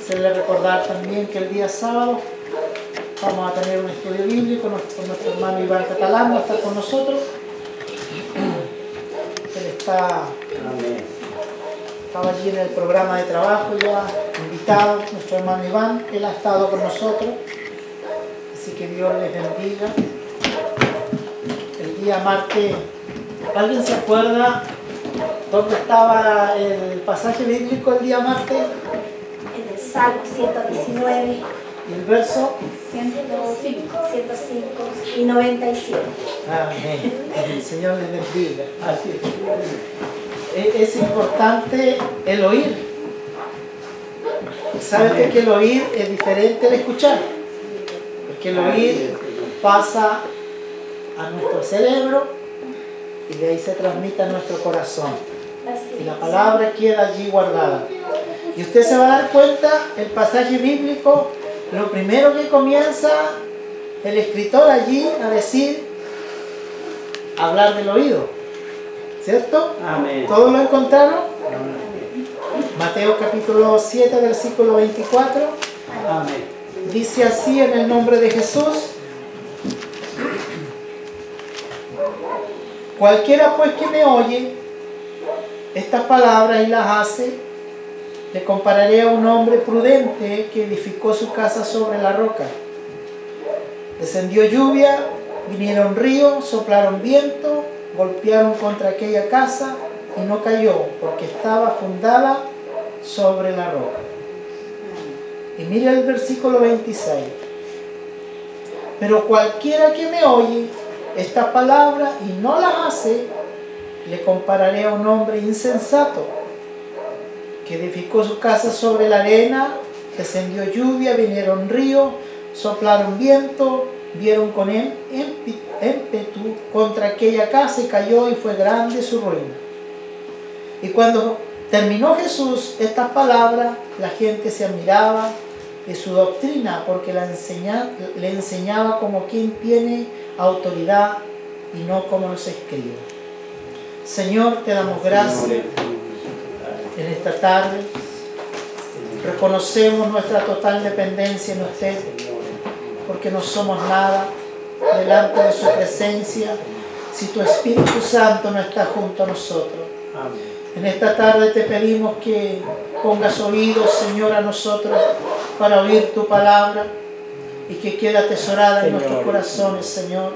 Hacerle recordar también que el día sábado vamos a tener un estudio bíblico con nuestro hermano Iván Catalán, va a estar con nosotros. Él estaba allí en el programa de trabajo ya invitado, nuestro hermano Iván. Él ha estado con nosotros, así que Dios les bendiga. El día martes, ¿alguien se acuerda dónde estaba el pasaje bíblico el día martes? En el Salmo 119. ¿Y el verso? 105 y 97. Amén. El Señor les bendiga. Así es. Es importante el oír. ¿Sabes que el oír es diferente al escuchar? Porque el oír pasa a nuestro cerebro y de ahí se transmite a nuestro corazón. Y la palabra queda allí guardada. Y usted se va a dar cuenta, el pasaje bíblico, lo primero que comienza el escritor allí a decir, hablar del oído. ¿Cierto? Amén. ¿Todos lo encontraron? Amén. Mateo capítulo 7, versículo 24. Amén. Dice así en el nombre de Jesús. Cualquiera pues que me oye estas palabras y las hace, le compararé a un hombre prudente que edificó su casa sobre la roca. Descendió lluvia, vinieron ríos, soplaron viento, golpearon contra aquella casa y no cayó, porque estaba fundada sobre la roca. Y mira el versículo 26. Pero cualquiera que me oye estas palabras y no las hace, le compararé a un hombre insensato que edificó su casa sobre la arena, descendió lluvia, vinieron ríos, soplaron viento, vieron con ímpetu contra aquella casa y cayó, y fue grande su ruina. Y cuando terminó Jesús estas palabras, la gente se admiraba de su doctrina, porque le enseñaba como quien tiene autoridad y no como los escribas. Señor, te damos gracias en esta tarde. Reconocemos nuestra total dependencia en usted, porque no somos nada delante de su presencia si tu Espíritu Santo no está junto a nosotros. Amén. En esta tarde te pedimos que pongas oídos, Señor, a nosotros para oír tu palabra y que quede atesorada en nuestros corazones, Señor,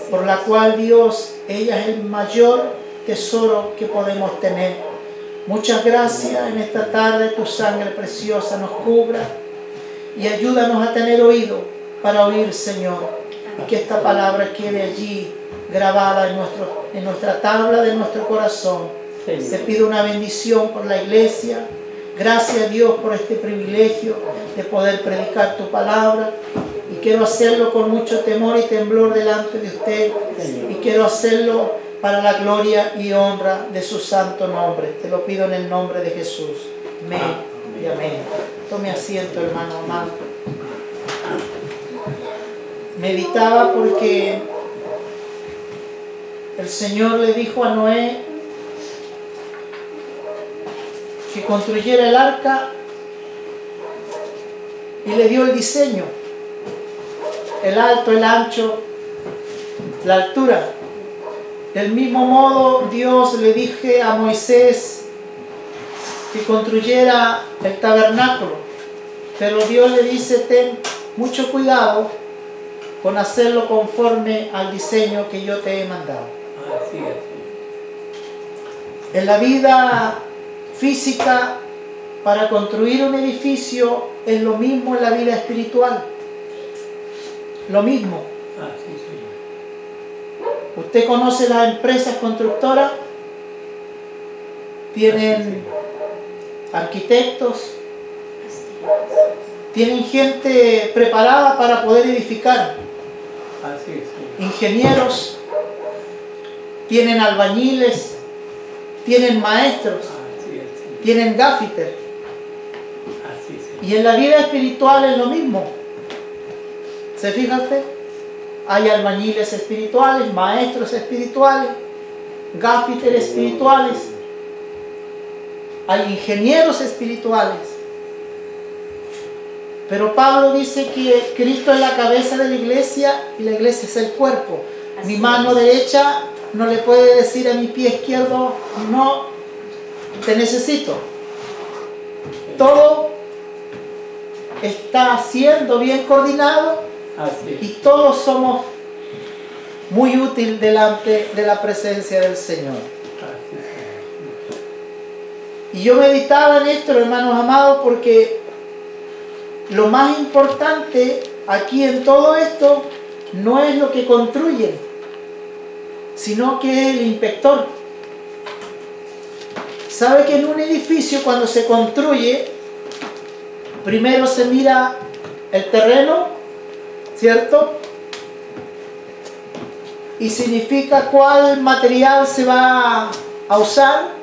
por la cual, Dios, ella es el mayor tesoro que podemos tener. Muchas gracias en esta tarde, tu sangre preciosa nos cubra y ayúdanos a tener oído para oír, Señor, y que esta palabra quede allí grabada en nuestra tabla de nuestro corazón. Te pido una bendición por la iglesia. Gracias, Dios, por este privilegio de poder predicar tu palabra, y quiero hacerlo con mucho temor y temblor delante de usted, y quiero hacerlo para la gloria y honra de su santo nombre. Te lo pido en el nombre de Jesús. Amén y amén. Tome asiento, hermano amado. Meditaba porque el Señor le dijo a Noé que construyera el arca y le dio el diseño, el alto, el ancho, la altura. Del mismo modo, Dios le dije a Moisés que construyera el tabernáculo, pero Dios le dice: ten mucho cuidado con hacerlo conforme al diseño que yo te he mandado. Así es. En la vida física, para construir un edificio es lo mismo en la vida espiritual. Lo mismo. Así es. ¿Usted conoce las empresas constructoras? Tienen arquitectos, tienen gente preparada para poder edificar, Así es. ingenieros, tienen albañiles, tienen maestros, Así es. tienen gaffiter. Así es. Y en la vida espiritual es lo mismo. ¿Se fija usted? Hay albañiles espirituales, maestros espirituales, gaffiteres espirituales, hay ingenieros espirituales. Pero Pablo dice que Cristo es la cabeza de la iglesia y la iglesia es el cuerpo. Mi mano derecha no le puede decir a mi pie izquierdo, no, te necesito. Todo está siendo bien coordinado y todos somos muy útiles delante de la presencia del Señor. Y yo meditaba en esto, hermanos amados, porque lo más importante aquí en todo esto no es lo que construyen, sino que es el inspector. ¿Sabe que en un edificio cuando se construye, primero se mira el terreno, ¿cierto? Y significa cuál material se va a usar.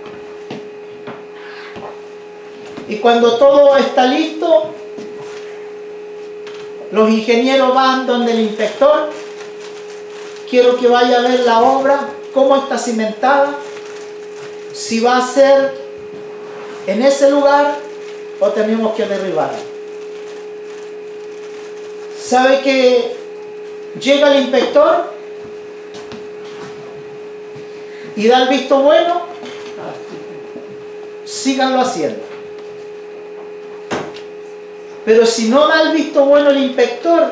Y cuando todo está listo, los ingenieros van donde el inspector. Quiero que vaya a ver la obra, cómo está cimentada, si va a ser en ese lugar o tenemos que derribarla. ¿Sabe que llega el inspector y da el visto bueno? Síganlo haciendo. Pero si no da el visto bueno el inspector,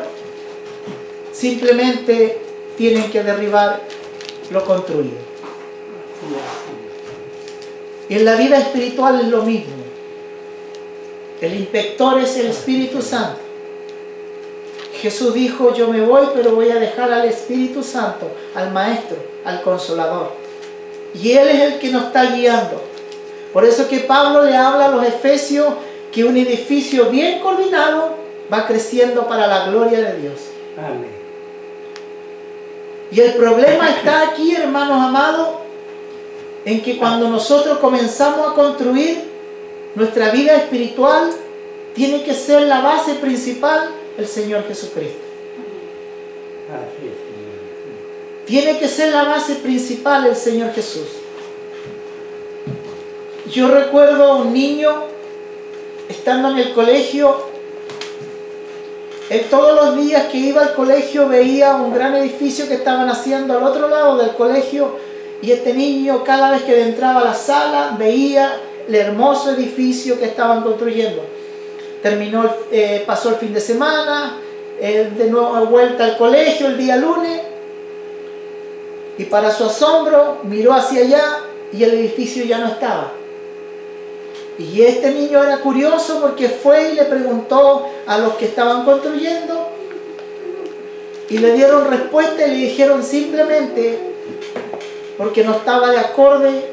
simplemente tienen que derribar lo construido. Y en la vida espiritual es lo mismo. El inspector es el Espíritu Santo. Jesús dijo, yo me voy, pero voy a dejar al Espíritu Santo, al Maestro, al Consolador. Y Él es el que nos está guiando. Por eso que Pablo le habla a los efesios que un edificio bien coordinado va creciendo para la gloria de Dios. Amén. Y el problema está aquí, hermanos amados, en que cuando nosotros comenzamos a construir nuestra vida espiritual, tiene que ser la base principal el Señor Jesucristo. Tiene que ser la base principal el Señor Jesús. Yo recuerdo a un niño estando en el colegio. Todos los días que iba al colegio veía un gran edificio que estaban haciendo al otro lado del colegio, y este niño cada vez que entraba a la sala veía el hermoso edificio que estaban construyendo. Pasó el fin de semana, de nuevo a vuelta al colegio el día lunes, y para su asombro miró hacia allá y el edificio ya no estaba. Y este niño era curioso porque fue y le preguntó a los que estaban construyendo, y le dieron respuesta y le dijeron simplemente porque no estaba de acorde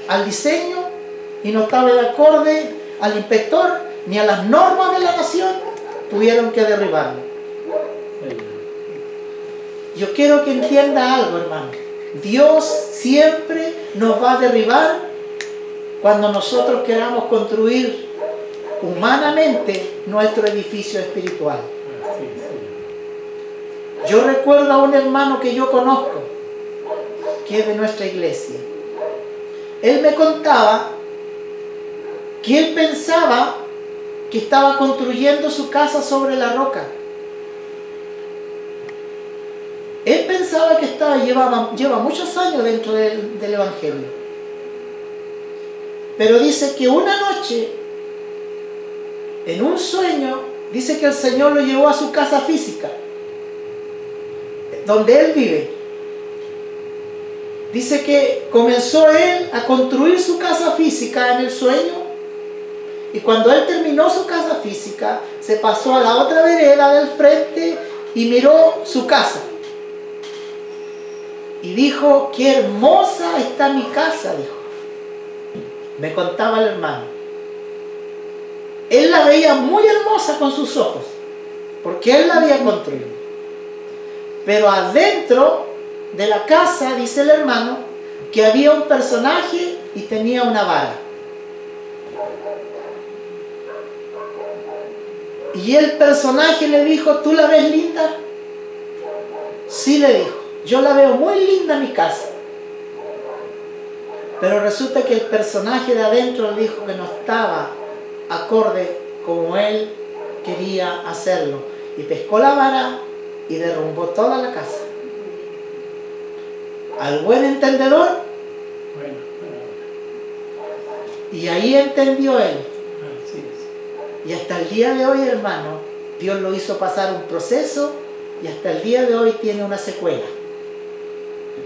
al diseño y no estaba de acorde al inspector ni a las normas de la nación, tuvieron que derribarlo. Yo quiero que entienda algo, hermano. Dios siempre nos va a derribar cuando nosotros queramos construir humanamente nuestro edificio espiritual. Yo recuerdo a un hermano que yo conozco, que es de nuestra iglesia. Él me contaba que él pensaba que estaba construyendo su casa sobre la roca. Él pensaba que lleva muchos años dentro del Evangelio. Pero dice que una noche, en un sueño, dice que el Señor lo llevó a su casa física, donde él vive. Dice que comenzó él a construir su casa física en el sueño, y cuando él terminó su casa física, se pasó a la otra vereda del frente y miró su casa. Y dijo, qué hermosa está mi casa, dijo. Me contaba el hermano. Él la veía muy hermosa con sus ojos, porque él la había construido. Pero adentro de la casa, dice el hermano, que había un personaje y tenía una vara. Y el personaje le dijo, ¿tú la ves linda? Sí, le dijo, yo la veo muy linda mi casa. Pero resulta que el personaje de adentro le dijo que no estaba acorde como él quería hacerlo. Y pescó la vara y derrumbó toda la casa. Al buen entendedor, Bueno, y ahí entendió él. así es. Y hasta el día de hoy, hermano, Dios lo hizo pasar un proceso y hasta el día de hoy tiene una secuela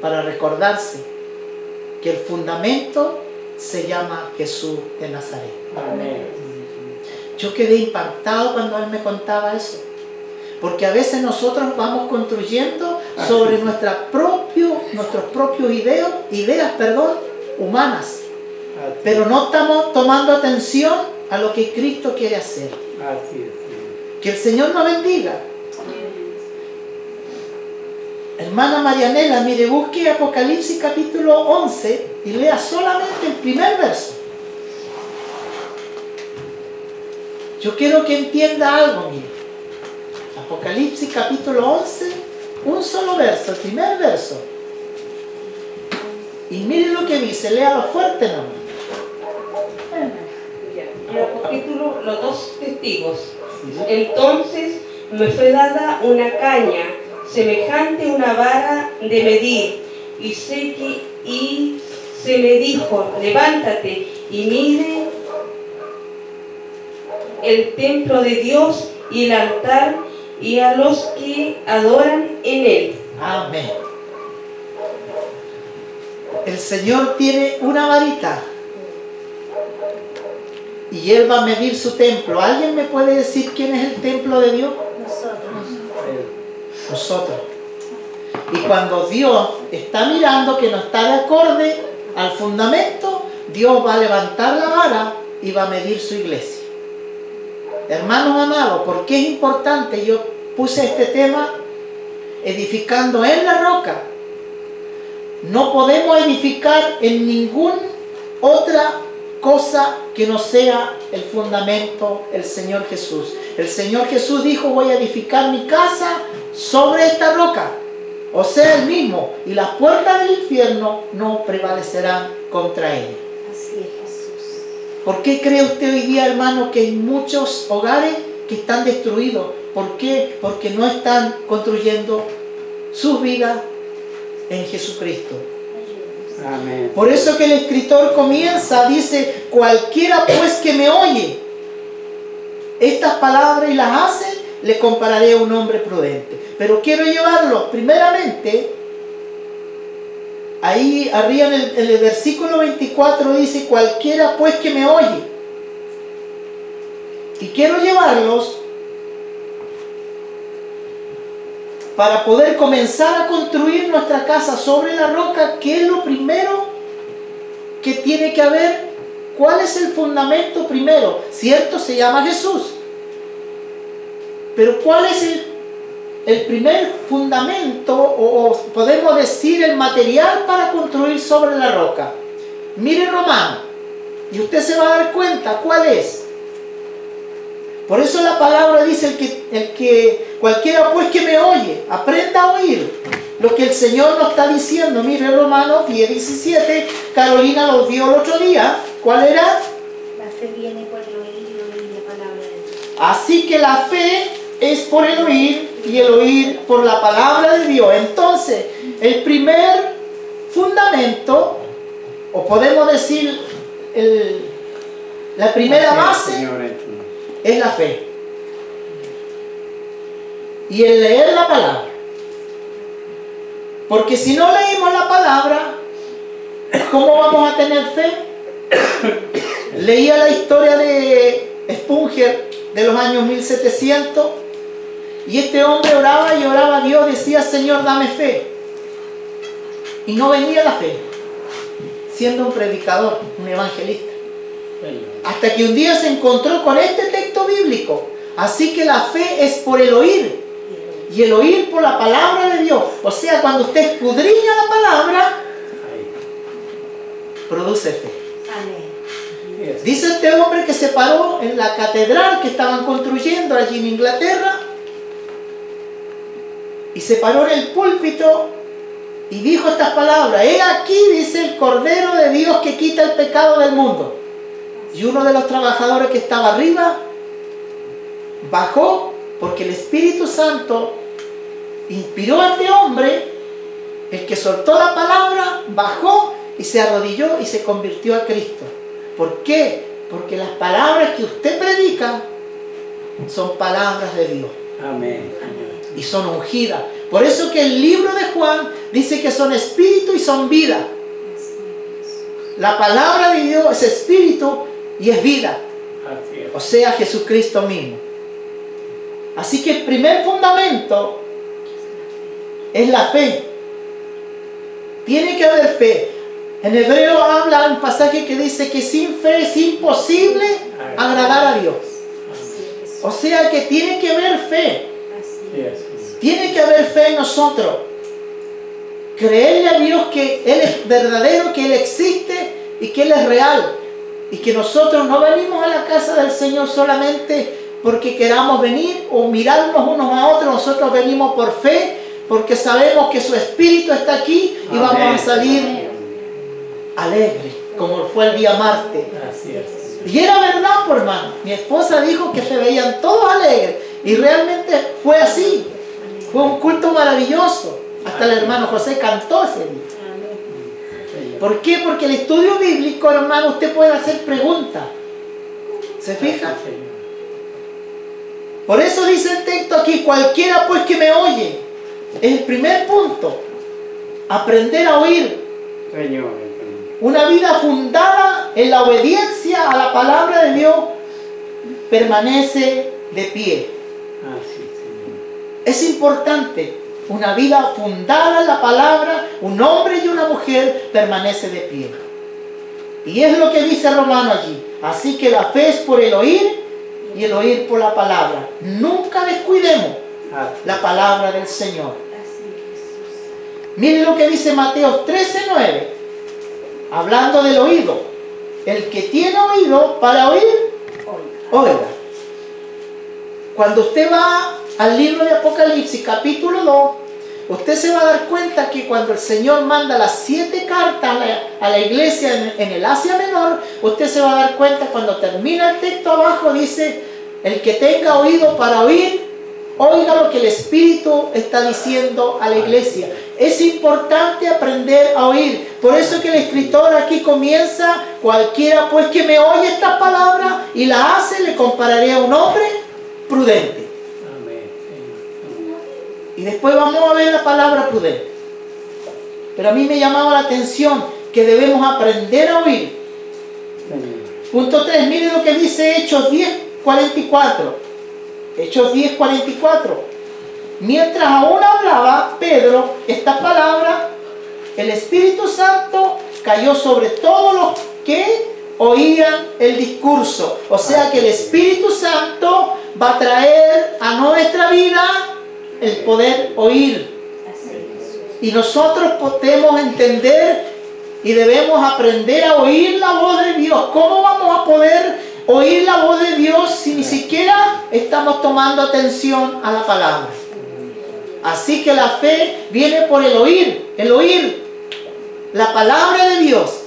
para recordarse que el fundamento se llama Jesús de Nazaret. Amén. Yo quedé impactado cuando él me contaba eso, porque a veces nosotros vamos construyendo sobre nuestros propios ideas, humanas, pero no estamos tomando atención a lo que Cristo quiere hacer. Así es. Que el Señor nos bendiga. Hermana Marianela, mire, busque Apocalipsis capítulo 11 y lea solamente el primer verso. Yo quiero que entienda algo, mire. Apocalipsis capítulo 11, un solo verso, el primer verso. Y mire lo que dice, léalo fuerte, ¿no? En el capítulo, los dos testigos. Entonces me fue dada una caña semejante a una vara de medir, y se me dijo, levántate y mire el templo de Dios y el altar y a los que adoran en él. Amén. El Señor tiene una varita y Él va a medir su templo. ¿Alguien me puede decir quién es el templo de Dios? Nosotros. Y cuando Dios está mirando que no está de acorde al fundamento, Dios va a levantar la vara y va a medir su iglesia. Hermanos amados, ¿por qué es importante? Yo puse este tema edificando en la roca. No podemos edificar en ninguna otra cosa que no sea el fundamento, el Señor Jesús. El Señor Jesús dijo, voy a edificar mi casa sobre esta roca, o sea, el mismo, y las puertas del infierno no prevalecerán contra ella. Así es, Jesús. ¿Por qué cree usted hoy día, hermano, que hay muchos hogares que están destruidos? ¿Por qué? Porque no están construyendo sus vidas en Jesucristo. Amén. Por eso que el escritor comienza, dice, cualquiera pues que me oye estas palabras y las hace, le compararé a un hombre prudente. Pero quiero llevarlo primeramente, ahí arriba en el versículo 24 dice, cualquiera pues que me oye. Y quiero llevarlos para poder comenzar a construir nuestra casa sobre la roca. ¿Qué es lo primero que tiene que haber? ¿Cuál es el fundamento primero? Cierto, se llama Jesús. Pero ¿cuál es el primer fundamento, o podemos decir el material para construir sobre la roca? Mire Romano, y usted se va a dar cuenta cuál es. Por eso la palabra dice, el que cualquiera pues que me oye, aprenda a oír lo que el Señor nos está diciendo. Mire Romanos 10:17, Carolina lo vio el otro día. ¿Cuál era? La fe viene por el oír y oír la palabra de Dios. Así que la fe es por el oír y el oír por la palabra de Dios. Entonces, el primer fundamento, o podemos decir la primera base, es la fe. Y el leer la palabra. Porque si no leímos la palabra, ¿cómo vamos a tener fe? Leía la historia de Spurgeon de los años 1700, y este hombre oraba y oraba a Dios, decía, Señor, dame fe. Y no venía la fe, siendo un predicador, un evangelista. Hasta que un día se encontró con este texto bíblico. Así que la fe es por el oír, y el oír por la palabra de Dios. O sea, cuando usted escudriña la palabra, produce fe. Amén. Dice este hombre que se paró en la catedral que estaban construyendo allí en Inglaterra, y se paró en el púlpito y dijo estas palabras: he aquí, dice, el Cordero de Dios que quita el pecado del mundo. Y uno de los trabajadores que estaba arriba bajó porque el Espíritu Santo inspiró a este hombre, el que soltó la palabra, bajó y se arrodilló y se convirtió a Cristo. ¿Por qué? Porque las palabras que usted predica son palabras de Dios. Amén. Y son ungidas. Por eso que el libro de Juan dice que son espíritu y son vida. La palabra de Dios es espíritu y es vida. Así es. O sea, Jesucristo mismo. Así que el primer fundamento es la fe. Tiene que haber fe. En hebreo habla un pasaje que dice que sin fe es imposible agradar a Dios. O sea que tiene que haber fe. Tiene que haber fe en nosotros. Creerle a Dios que Él es verdadero, que Él existe y que Él es real. Y que nosotros no venimos a la casa del Señor solamente porque queramos venir o mirarnos unos a otros. Nosotros venimos por fe, porque sabemos que su Espíritu está aquí y Amén. vamos a salir alegres, como fue el día martes. Así es. Y era verdad, por hermano. Mi esposa dijo que se veían todos alegres. Y realmente fue así. Fue un culto maravilloso. Hasta el hermano José cantó ese día. ¿Por qué? Porque el estudio bíblico, hermano, usted puede hacer preguntas. ¿Se fija? Por eso dice el texto aquí, cualquiera pues que me oye. Es el primer punto. Aprender a oír. Señor. Una vida fundada en la obediencia a la palabra de Dios permanece de pie. Así, Señor. Es importante. Una vida fundada en la palabra, un hombre y una mujer permanece de pie. Y es lo que dice Romano allí. Así que la fe es por el oír y el oír por la palabra. Nunca descuidemos la palabra del Señor. Miren lo que dice Mateo 13:9. Hablando del oído. El que tiene oído para oír, oiga. Cuando usted va al libro de Apocalipsis, capítulo 2, usted se va a dar cuenta que cuando el Señor manda las 7 cartas a la iglesia en el Asia Menor, usted se va a dar cuenta cuando termina el texto abajo, dice, el que tenga oído para oír, oiga lo que el Espíritu está diciendo a la iglesia. Es importante aprender a oír. Por eso que el escritor aquí comienza, cualquiera pues que me oye estas palabras y la hace, le compararé a un hombre prudente. Y después vamos a ver la palabra prudente. Pero a mí me llamaba la atención que debemos aprender a oír. Punto 3, miren lo que dice Hechos 10:44. Hechos 10:44. Mientras aún hablaba Pedro esta palabra, el Espíritu Santo cayó sobre todos los que oían el discurso. O sea que el Espíritu Santo va a traer a nuestra vida el poder oír. Y nosotros podemos entender y debemos aprender a oír la voz de Dios. ¿Cómo vamos a poder oír la voz de Dios si ni siquiera estamos tomando atención a la palabra? Así que la fe viene por el oír la palabra de Dios.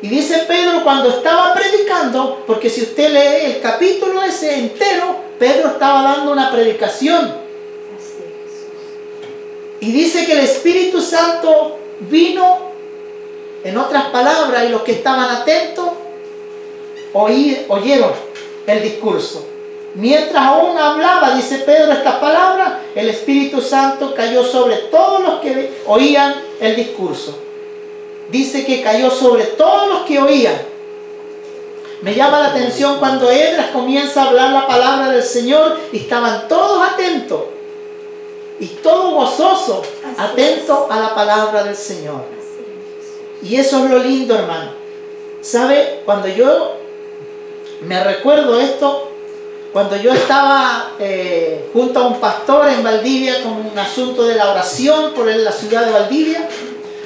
Y dice Pedro cuando estaba predicando, porque si usted lee el capítulo ese entero, Pedro estaba dando una predicación. Y dice que el Espíritu Santo vino, en otras palabras, y los que estaban atentos oyeron el discurso. Mientras aún hablaba, dice Pedro, estas palabras, el Espíritu Santo cayó sobre todos los que oían el discurso. Dice que cayó sobre todos los que oían. Me llama la atención cuando Esdras comienza a hablar la palabra del Señor y estaban todos atentos y todos gozosos, atentos a la palabra del Señor. Y eso es lo lindo, hermano. ¿Sabe? Cuando yo me recuerdo esto, cuando yo estaba junto a un pastor en Valdivia con un asunto de la oración por la ciudad de Valdivia,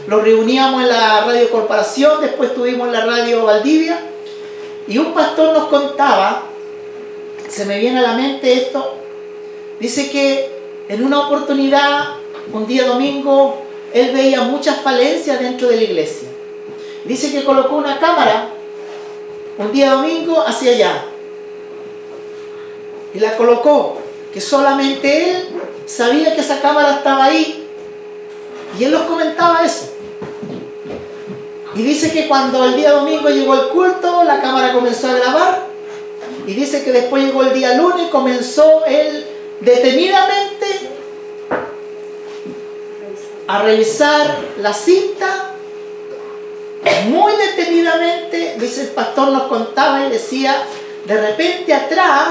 lo reuníamos en la Radio Corporación, después tuvimos la Radio Valdivia, y un pastor nos contaba, se me viene a la mente esto, dice que en una oportunidad, un día domingo, él veía muchas falencias dentro de la iglesia. Dice que colocó una cámara un día domingo hacia allá. y la colocó, que solamente él sabía que esa cámara estaba ahí, y él los comentaba eso. Y dice que cuando el día domingo llegó el culto, la cámara comenzó a grabar, y dice que después llegó el día lunes, comenzó él detenidamente a revisar la cinta, muy detenidamente. Dice, el pastor nos contaba y decía, de repente atrás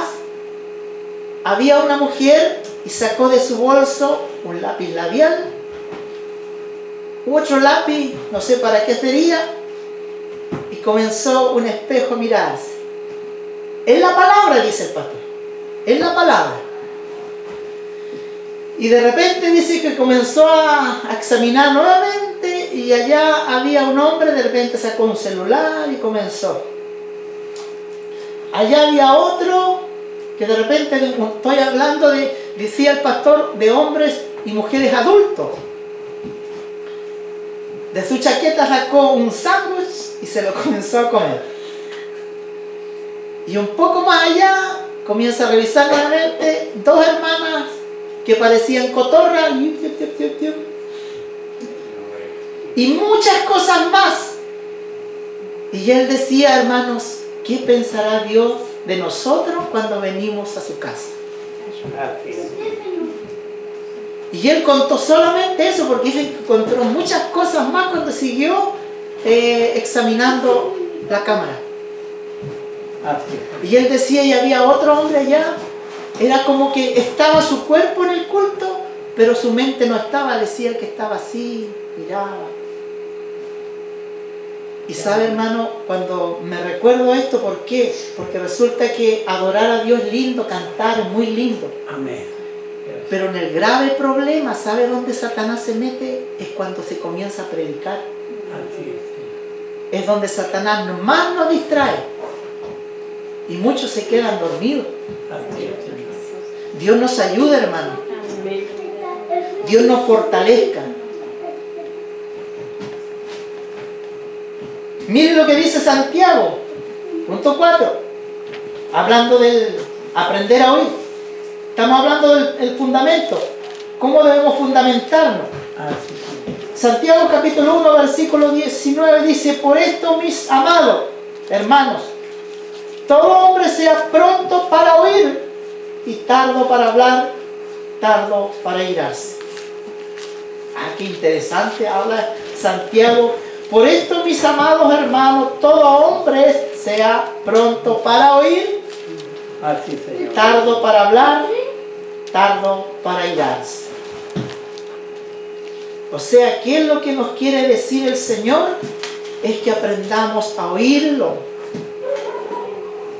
había una mujer y sacó de su bolso un lápiz labial, otro lápiz, no sé para qué sería, y comenzó un espejo a mirarse. Es la palabra, dice el pastor, es la palabra. Y de repente dice que comenzó a examinar nuevamente, y allá había un hombre, de repente sacó un celular y comenzó. Allá había otro que de repente, estoy hablando de, decía el pastor, de hombres y mujeres adultos. De su chaqueta sacó un sándwich y se lo comenzó a comer. Y un poco más allá comienza a revisar nuevamente dos hermanas que parecían cotorras y muchas cosas más. Y él decía, hermanos, ¿qué pensará Dios de nosotros cuando venimos a su casa? Y él contó solamente eso, porque dice que encontró muchas cosas más cuando siguió examinando la cámara. Y él decía, y había otro hombre allá, era como que estaba su cuerpo en el culto, pero su mente no estaba. Decía que estaba así, miraba. Y sabe, hermano, cuando me recuerdo esto, ¿por qué? Porque resulta que adorar a Dios es lindo, cantar es muy lindo. Amén. Pero en el grave problema, ¿sabe dónde Satanás se mete? Es cuando se comienza a predicar. Es donde Satanás más nos distrae. Y muchos se quedan dormidos. Dios nos ayude, hermano. Dios nos fortalezca. Mire lo que dice Santiago, punto 4. Hablando del aprender a oír. Estamos hablando del fundamento. ¿Cómo debemos fundamentarnos? Santiago capítulo 1, versículo 19 dice, por esto, mis amados hermanos, todo hombre sea pronto para oír y tardo para hablar, tardo para irarse. Ah, qué interesante habla Santiago. Por esto, mis amados hermanos, todo hombre sea pronto para oír, tardo para hablar, tardo para irarse. O sea, ¿qué es lo que nos quiere decir el Señor? Es que aprendamos a oírlo.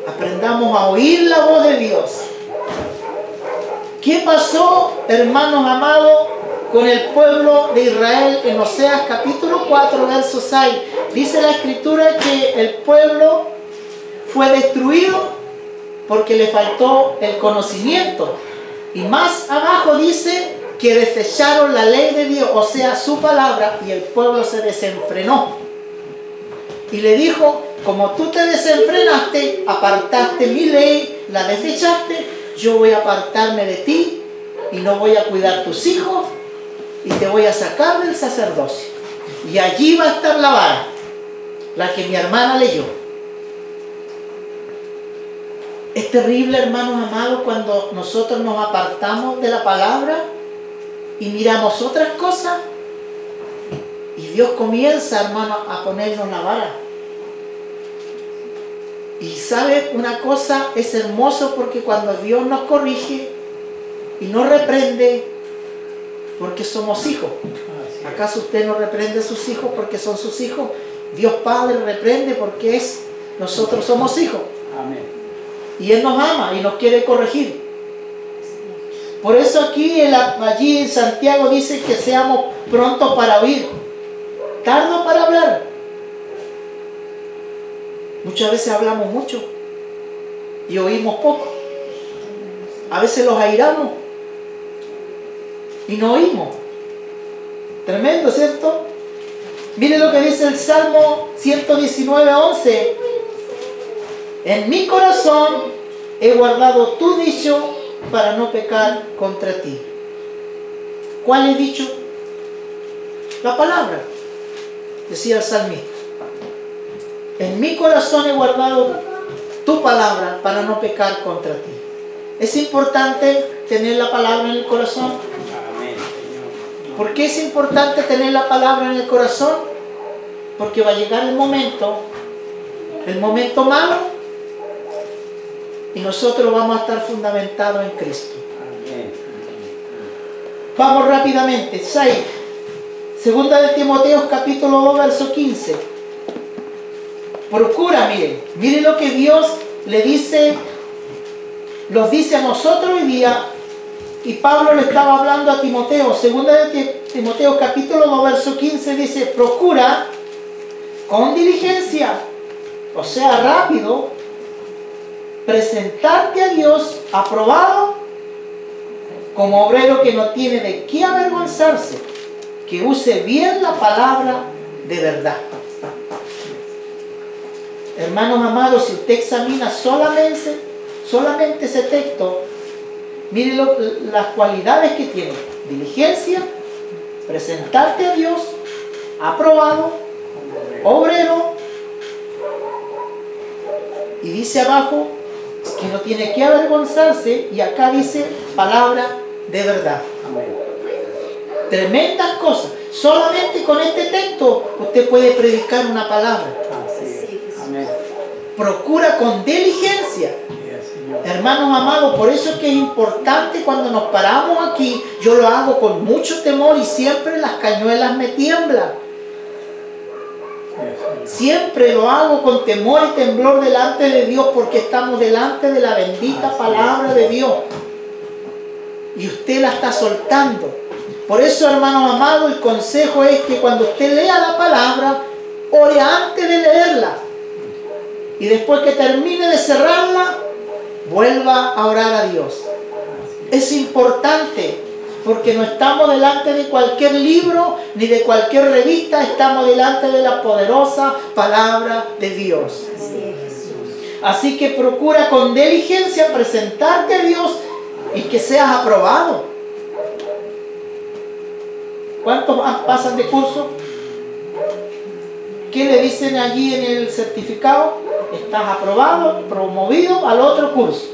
Aprendamos a oír la voz de Dios. ¿Qué pasó, hermanos amados, con el pueblo de Israel en Oseas capítulo 4, verso 6? Dice la Escritura que el pueblo fue destruido porque le faltó el conocimiento. Y más abajo dice que desecharon la ley de Dios, o sea, su palabra, y el pueblo se desenfrenó. Y le dijo, como tú te desenfrenaste, apartaste mi ley, la desechaste, yo voy a apartarme de ti y no voy a cuidar tus hijos y te voy a sacar del sacerdocio. Y allí va a estar la vara, la que mi hermana leyó. Es terrible, hermanos amados, cuando nosotros nos apartamos de la palabra y miramos otras cosas y Dios comienza, hermano, a ponernos la vara. Y sabe una cosa, es hermoso porque cuando Dios nos corrige y nos reprende, porque somos hijos. ¿Acaso usted no reprende a sus hijos porque son sus hijos? Dios Padre reprende porque nosotros somos hijos. Amén. Y Él nos ama y nos quiere corregir. Por eso allí en Santiago dice que seamos prontos para oír, tardo para hablar. Muchas veces hablamos mucho y oímos poco. A veces los airamos y no oímos. Tremendo, ¿cierto? Mire lo que dice el Salmo 119:11. En mi corazón he guardado tu dicho para no pecar contra ti. ¿Cuál es dicho? La palabra, decía el salmista. En mi corazón he guardado tu palabra para no pecar contra ti. Es importante tener la palabra en el corazón. Amén, Señor. ¿Por qué es importante tener la palabra en el corazón? Porque va a llegar el momento malo, y nosotros vamos a estar fundamentados en Cristo. Amén. Vamos rápidamente. 6. Segunda de Timoteo capítulo 2 verso 15. Procura, miren lo que Dios le dice, nos dice a nosotros hoy día, y Pablo le estaba hablando a Timoteo. Segunda de Timoteo capítulo 2 verso 15 dice: procura con diligencia, o sea rápido, presentarte a Dios aprobado, como obrero que no tiene de qué avergonzarse, que use bien la palabra de verdad. Hermanos amados, si usted examina solamente ese texto, mire las cualidades que tiene: diligencia, presentarte a Dios aprobado, obrero, y dice abajo que no tiene que avergonzarse, y acá dice palabra de verdad. Amén. Tremendas cosas. Solamente con este texto usted puede predicar una palabra. Así es. Amén. Procura con diligencia. Yes, Señor. Hermanos amados, por eso es que es importante cuando nos paramos aquí. Yo lo hago con mucho temor y siempre las cañuelas me tiemblan. Yes, Señor. Siempre lo hago con temor y temblor delante de Dios, porque estamos delante de la bendita palabra de Dios. Y usted la está soltando. Por eso, hermanos amados, el consejo es que cuando usted lea la palabra, ore antes de leerla. Y después que termine de cerrarla, vuelva a orar a Dios. Es importante, porque no estamos delante de cualquier libro ni de cualquier revista, estamos delante de la poderosa palabra de Dios. Así que procura con diligencia presentarte a Dios y que seas aprobado. ¿Cuántos más pasan de curso? ¿Qué le dicen allí en el certificado? Estás aprobado, promovido al otro curso.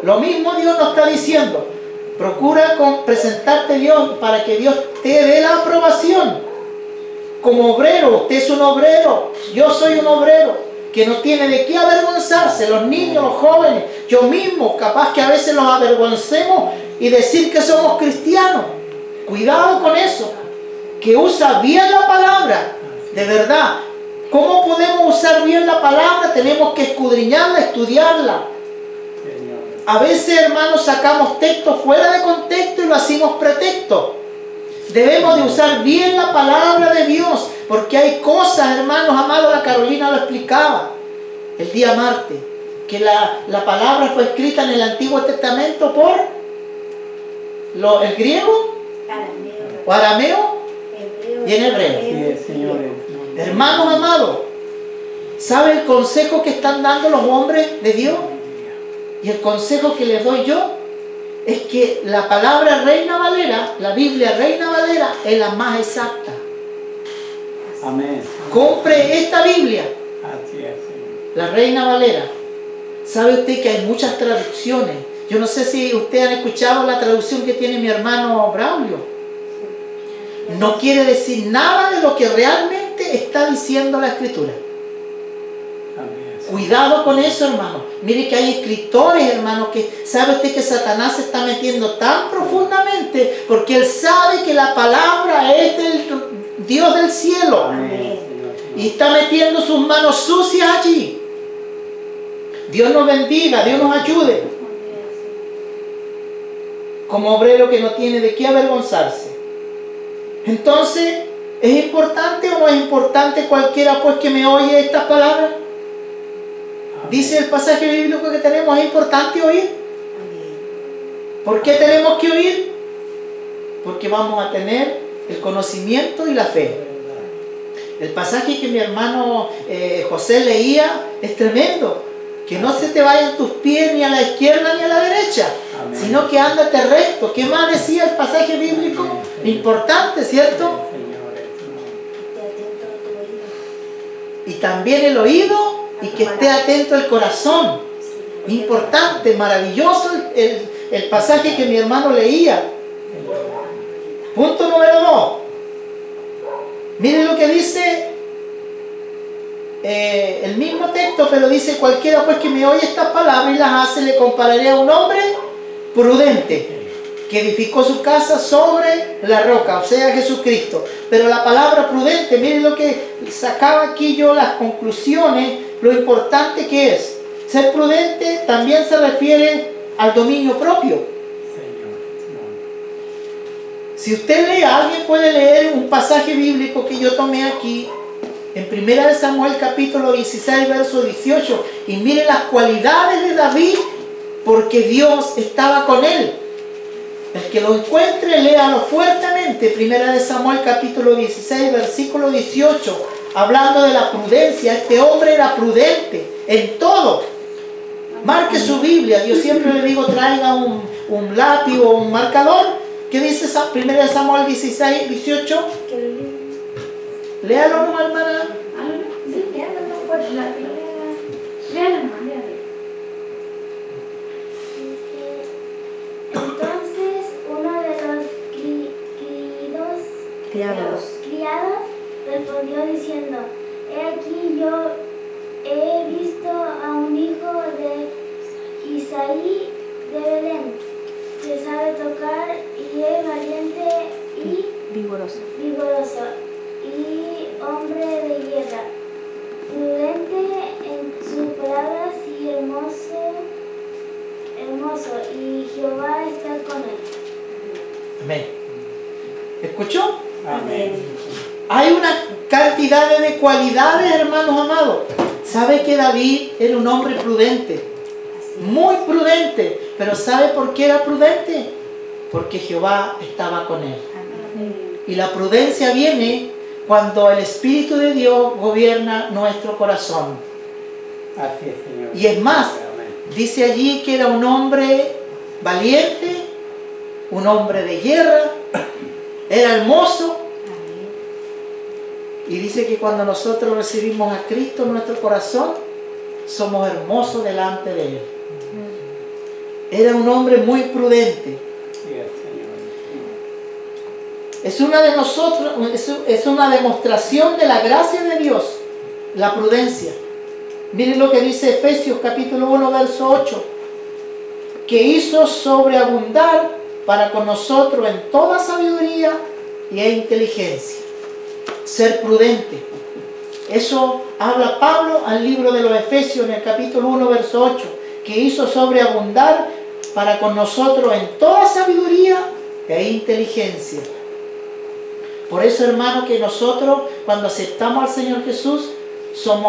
Lo mismo Dios nos está diciendo. Procura presentarte a Dios para que Dios te dé la aprobación. Como obrero, usted es un obrero, yo soy un obrero, que no tiene de qué avergonzarse. Los niños, los jóvenes, yo mismo, capaz que a veces nos avergoncemos y decir que somos cristianos. Cuidado con eso, que usa bien la palabra, de verdad. ¿Cómo podemos usar bien la palabra? Tenemos que escudriñarla, estudiarla. A veces, hermanos, sacamos textos fuera de contexto y lo hacemos pretexto. Debemos de usar bien la palabra de Dios, porque hay cosas, hermanos amados, la Carolina lo explicaba el día martes, que la palabra fue escrita en el Antiguo Testamento por el griego, o arameo y en hebreo. Sí, Señor. Hermanos amados, ¿sabe el consejo que están dando los hombres de Dios? Y el consejo que les doy yo es que la palabra Reina Valera, la Biblia Reina Valera, es la más exacta. Amén. Compre esta Biblia, Así es, Señor. la Reina Valera. ¿Sabe usted que hay muchas traducciones? Yo no sé si ustedes han escuchado la traducción que tiene mi hermano Braulio. No quiere decir nada de lo que realmente está diciendo la Escritura. Cuidado con eso, hermano. Mire que hay escritores, hermano, que sabe usted que Satanás se está metiendo tan profundamente porque él sabe que la palabra es del Dios del cielo. Amén. Y está metiendo sus manos sucias allí. Dios nos bendiga, Dios nos ayude. Como obrero que no tiene de qué avergonzarse. Entonces, ¿es importante o no es importante cualquiera pues que me oye estas palabras? Dice el pasaje bíblico que tenemos, es importante oír. ¿Por qué tenemos que oír? Porque vamos a tener el conocimiento y la fe. El pasaje que mi hermano José leía es tremendo, Que no se te vayan tus pies ni a la izquierda ni a la derecha, Amén. sino que ándate recto. ¿Qué más decía el pasaje bíblico? Importante, ¿cierto? Señor, Esté atento a tu oído. Y también el oído y que esté atento el corazón. Importante, maravilloso el pasaje que mi hermano leía. Punto número 2. Miren lo que dice el mismo texto, pero dice: cualquiera pues que me oye estas palabras y las hace, le compararé a un hombre prudente que edificó su casa sobre la roca, o sea, Jesucristo. Pero la palabra prudente, miren lo que sacaba aquí yo, las conclusiones, lo importante que es. Ser prudente también se refiere al dominio propio. Si usted lee, alguien puede leer un pasaje bíblico que yo tomé aquí, en 1 Samuel capítulo 16, verso 18, y mire las cualidades de David, porque Dios estaba con él. El que lo encuentre, léalo fuertemente. 1 Samuel capítulo 16, versículo 18, hablando de la prudencia. Este hombre era prudente en todo. Marque su Biblia. Yo siempre le digo, traiga un lápiz o un marcador. ¿Qué dice 1 Samuel 16, 18? Léalo, ¿no, hermana? Entonces uno de los criados respondió diciendo: he aquí, yo he visto a un hijo de Isaí de Belén, que sabe tocar y es valiente y vigoroso y hombre de guerra, prudente en sus palabras y hermoso, y Jehová está con él. Amén. ¿Escuchó? Amén. Hay una cantidad de cualidades, hermanos amados. ¿Sabe que David era un hombre prudente? Muy prudente. ¿Pero sabe por qué era prudente? Porque Jehová estaba con él. Y la prudencia viene cuando el Espíritu de Dios gobierna nuestro corazón. Así es, Señor. Y es más, Amén. dice allí que era un hombre valiente, un hombre de guerra, era hermoso. Y dice que cuando nosotros recibimos a Cristo en nuestro corazón, somos hermosos delante de Él. Era un hombre muy prudente. Sí, Señor. Es una demostración de la gracia de Dios, la prudencia. Miren lo que dice Efesios capítulo 1, verso 8. Que hizo sobreabundar para con nosotros en toda sabiduría y inteligencia. Ser prudente. Eso habla Pablo al libro de los Efesios en el capítulo 1, verso 8. Que hizo sobreabundar para con nosotros en toda sabiduría e inteligencia. Por eso, hermano, que nosotros cuando aceptamos al Señor Jesús somos